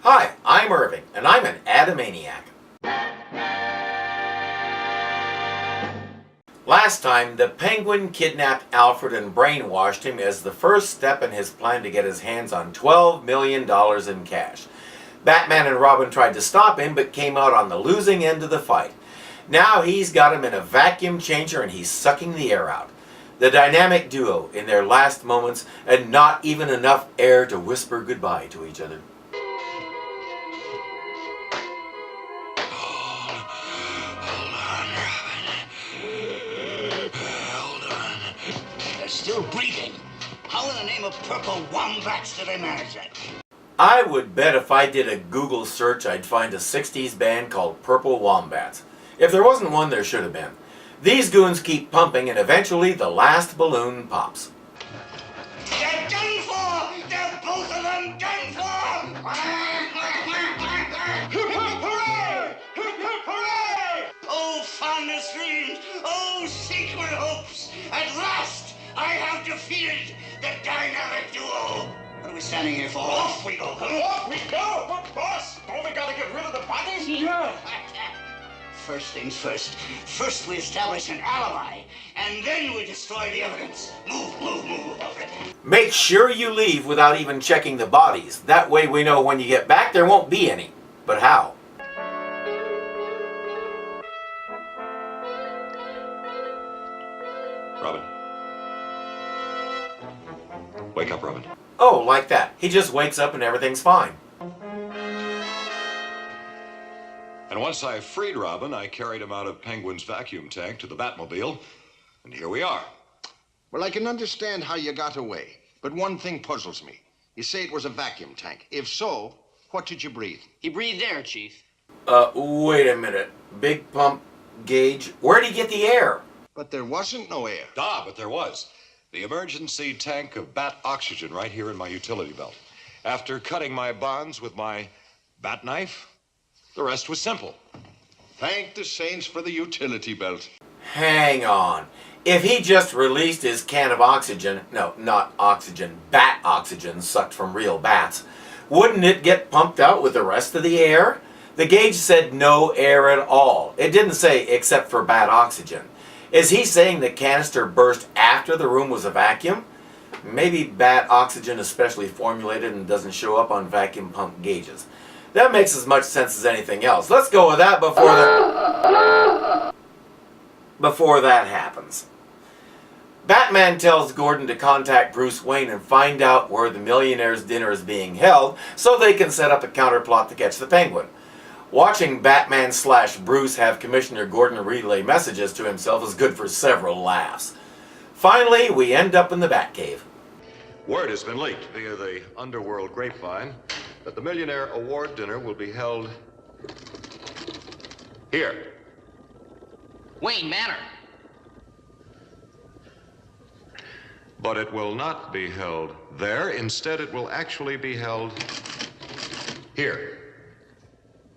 Hi, I'm Irving, and I'm an Adamaniac. Last time, the Penguin kidnapped Alfred and brainwashed him as the first step in his plan to get his hands on $12 million in cash. Batman and Robin tried to stop him, but came out on the losing end of the fight. Now he's got him in a vacuum changer and he's sucking the air out. The dynamic duo in their last moments, and not even enough air to whisper goodbye to each other. Still breathing. How in the name of purple wombats did they manage that? I would bet if I did a Google search I'd find a 60s band called Purple Wombats. If there wasn't one, there should have been. These goons keep pumping and eventually the last balloon pops. They're done for! They're both of them done for! Hooray! Hooray! Oh, fondest dreams! Oh, secret hopes! At last! I have defeated the dynamic duo! What are we standing here for? Off we go! Off we go! But boss, don't we gotta get rid of the bodies? Yeah! First things first. First we establish an alibi, and then we destroy the evidence. Move, Alfred. Make sure you leave without even checking the bodies. That way we know when you get back there won't be any. But how? Robin. Wake up, Robin. Oh, like that. He just wakes up and everything's fine. And once I freed Robin, I carried him out of Penguin's vacuum tank to the Batmobile, and here we are. Well, I can understand how you got away, but one thing puzzles me. You say it was a vacuum tank. If so, what did you breathe? He breathed air, Chief. Wait a minute. Big pump gauge. Where'd he get the air? But there wasn't no air. But there was. The emergency tank of bat oxygen right here in my utility belt. After cutting my bonds with my bat knife, the rest was simple. Thank the saints for the utility belt. Hang on. If he just released his can of oxygen, no, not oxygen, bat oxygen sucked from real bats, wouldn't it get pumped out with the rest of the air? The gauge said no air at all. It didn't say except for bat oxygen. Is he saying the canister burst after the room was a vacuum? Maybe bat oxygen is specially formulated and doesn't show up on vacuum pump gauges. That makes as much sense as anything else. Let's go with that before that happens. Batman tells Gordon to contact Bruce Wayne and find out where the millionaire's dinner is being held so they can set up a counterplot to catch the Penguin. Watching Batman/Bruce have Commissioner Gordon relay messages to himself is good for several laughs. Finally, we end up in the Batcave. Word has been leaked via the underworld grapevine that the Millionaire Award Dinner will be held here. Wayne Manor. But it will not be held there. Instead, it will actually be held here,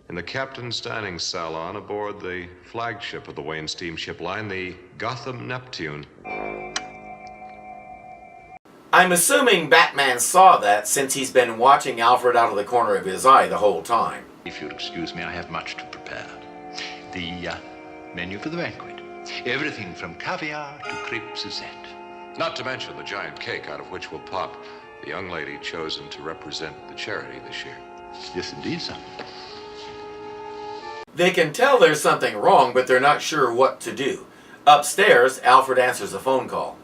in the captain's dining salon aboard the flagship of the Wayne steamship line, the Gotham Neptune. I'm assuming Batman saw that since he's been watching Alfred out of the corner of his eye the whole time. If you'll excuse me, I have much to prepare. The menu for the banquet. Everything from caviar to crepe Suzette. Not to mention the giant cake out of which will pop the young lady chosen to represent the charity this year. Yes, indeed, sir. They can tell there's something wrong, but they're not sure what to do. Upstairs, Alfred answers a phone call.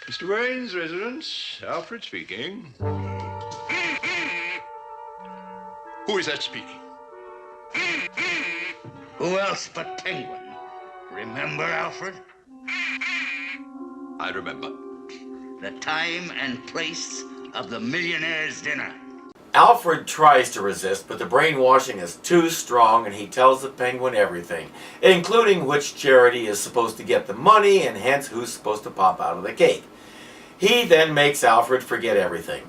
Mr. Wayne's residence, Alfred speaking. Who is that speaking? Who else but Penguin? Remember, Alfred? I remember. The time and place of the millionaire's dinner. Alfred tries to resist, but the brainwashing is too strong and he tells the Penguin everything, including which charity is supposed to get the money and hence who's supposed to pop out of the cake. He then makes Alfred forget everything.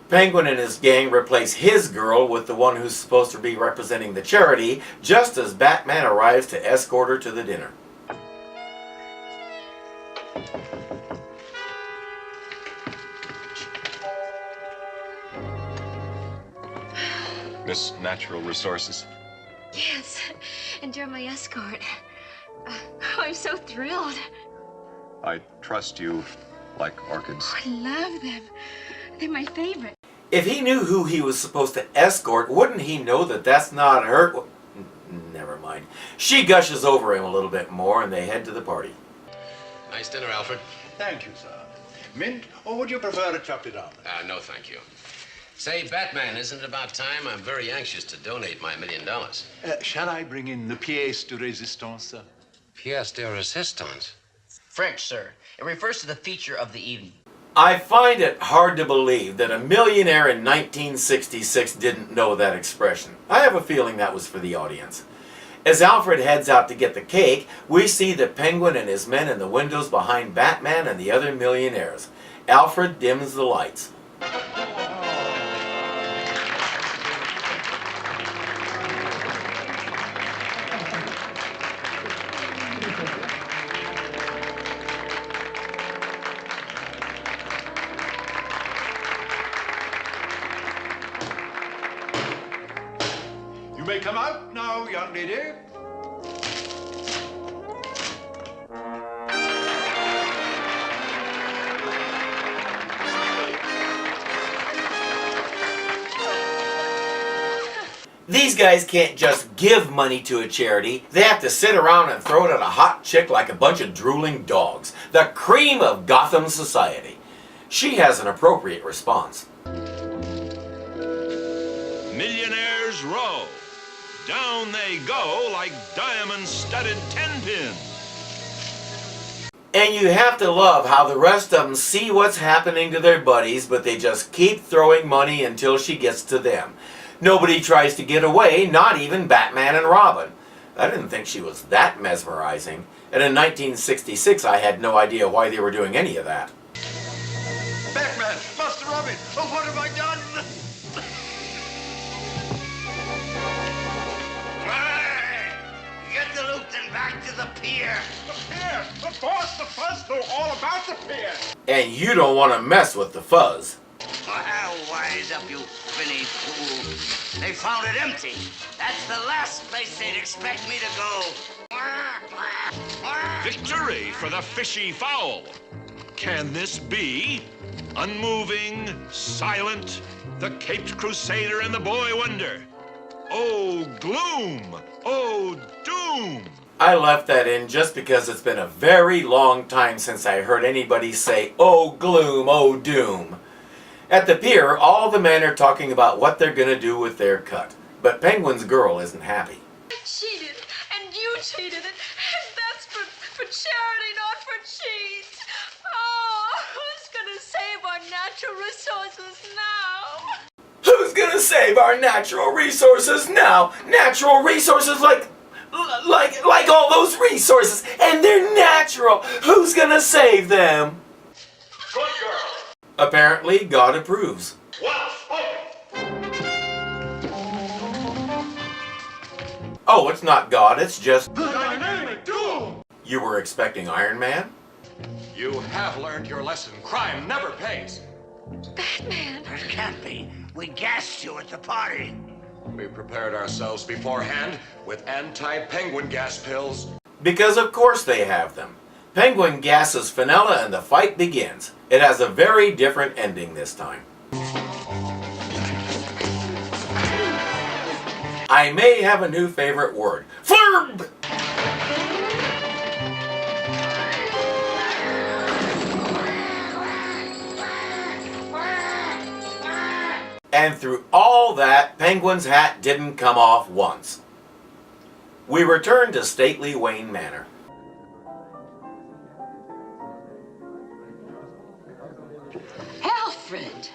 Penguin and his gang replace his girl with the one who's supposed to be representing the charity just as Batman arrives to escort her to the dinner. Miss Natural Resources? Yes, and you're my escort. I'm so thrilled. I trust you like orchids. I love them. They're my favorite. If he knew who he was supposed to escort, wouldn't he know that that's not her? Well, never mind. She gushes over him a little bit more and they head to the party. Nice dinner, Alfred. Thank you, sir. Mint, or would you prefer a chocolate almond? No, thank you. Say, Batman, isn't it about time? I'm very anxious to donate my $1 million. Shall I bring in the pièce de résistance, sir? Pièce de resistance. French, sir. It refers to the feature of the evening. I find it hard to believe that a millionaire in 1966 didn't know that expression. I have a feeling that was for the audience. As Alfred heads out to get the cake, we see the Penguin and his men in the windows behind Batman and the other millionaires. Alfred dims the lights. You may come out now, young lady. These guys can't just give money to a charity. They have to sit around and throw it at a hot chick like a bunch of drooling dogs. The cream of Gotham society. She has an appropriate response. Millionaires Row. Down they go like diamond-studded 10-pins. And you have to love how the rest of them see what's happening to their buddies, but they just keep throwing money until she gets to them. Nobody tries to get away, not even Batman and Robin. I didn't think she was that mesmerizing. And in 1966, I had no idea why they were doing any of that. Batman, Master Robin, oh, what have I done? Get the loot and back to the pier. The pier! The boss, the fuzz know all about the pier! And you don't want to mess with the fuzz. Well, wise up, you Finny fool. They found it empty. That's the last place they'd expect me to go. Victory for the fishy fowl! Can this be? Unmoving, silent, the caped crusader and the boy wonder. Oh, gloom! Oh, doom! I left that in just because it's been a very long time since I heard anybody say, oh gloom, oh doom. At the pier, all the men are talking about what they're going to do with their cut. But Penguin's girl isn't happy. I cheated, and you cheated, and that's for charity, not for cheat. Oh, who's gonna save our natural resources now? Who's gonna save our natural resources now? Natural resources like all those resources, and they're natural. Who's gonna save them? Good girl! Apparently, God approves. Well spoken! Oh, it's not God, it's just... The dynamic duo! You were expecting Iron Man? You have learned your lesson. Crime never pays. Batman. It can't be. We gassed you at the party. We prepared ourselves beforehand with anti-penguin gas pills. Because of course they have them. Penguin gasses Fenella and the fight begins. It has a very different ending this time. I may have a new favorite word. Flurb! And through all that, Penguin's hat didn't come off once. We return to stately Wayne Manor. Alfred.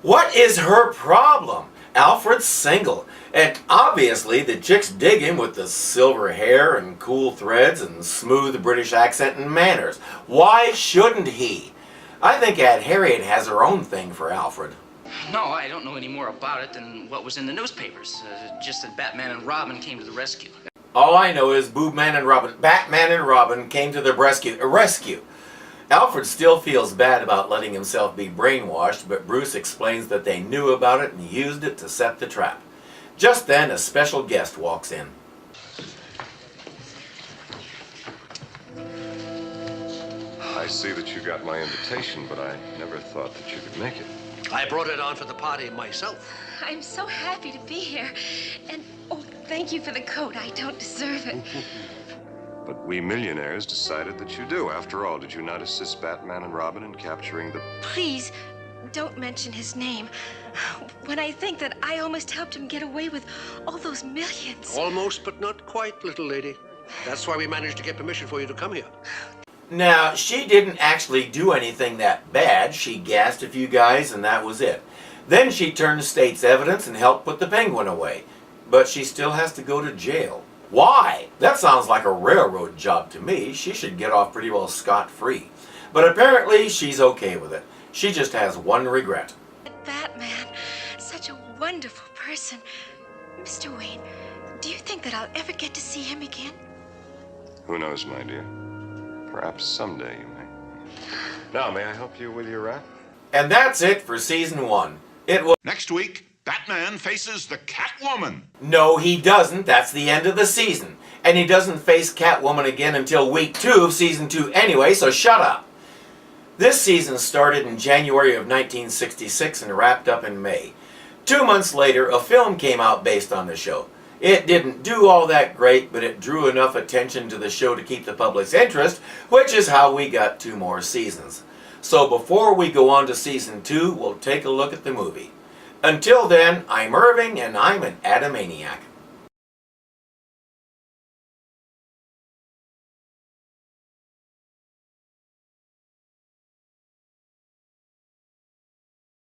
What is her problem? Alfred's single, and obviously the chicks dig him with the silver hair and cool threads and smooth British accent and manners. Why shouldn't he? I think Aunt Harriet has her own thing for Alfred. No, I don't know any more about it than what was in the newspapers. Just that Batman and Robin came to the rescue. All I know is Batman and Robin came to the rescue. Alfred still feels bad about letting himself be brainwashed, but Bruce explains that they knew about it and used it to set the trap. Just then, a special guest walks in. I see that you got my invitation, but I never thought that you could make it. I brought it on for the party myself. I'm so happy to be here. And, oh, thank you for the coat. I don't deserve it. But we millionaires decided that you do. After all, did you not assist Batman and Robin in capturing the... Please, don't mention his name. When I think that I almost helped him get away with all those millions. Almost, but not quite, little lady. That's why we managed to get permission for you to come here. Now, she didn't actually do anything that bad. She gassed a few guys and that was it. Then she turned state's evidence and helped put the Penguin away. But she still has to go to jail. Why? That sounds like a railroad job to me. She should get off pretty well scot-free. But apparently she's okay with it. She just has one regret. Batman, such a wonderful person. Mr. Wayne, do you think that I'll ever get to see him again? Who knows, my dear? Perhaps someday you may. Now, may I help you with your wrap? And that's it for season 1. It was... Next week, Batman faces the Catwoman. No, he doesn't. That's the end of the season. And he doesn't face Catwoman again until week 2 of season 2 anyway, so shut up. This season started in January of 1966 and wrapped up in May. 2 months later, a film came out based on the show. It didn't do all that great, but it drew enough attention to the show to keep the public's interest, which is how we got 2 more seasons. So before we go on to season 2, we'll take a look at the movie. Until then, I'm Irving and I'm an Adamaniac.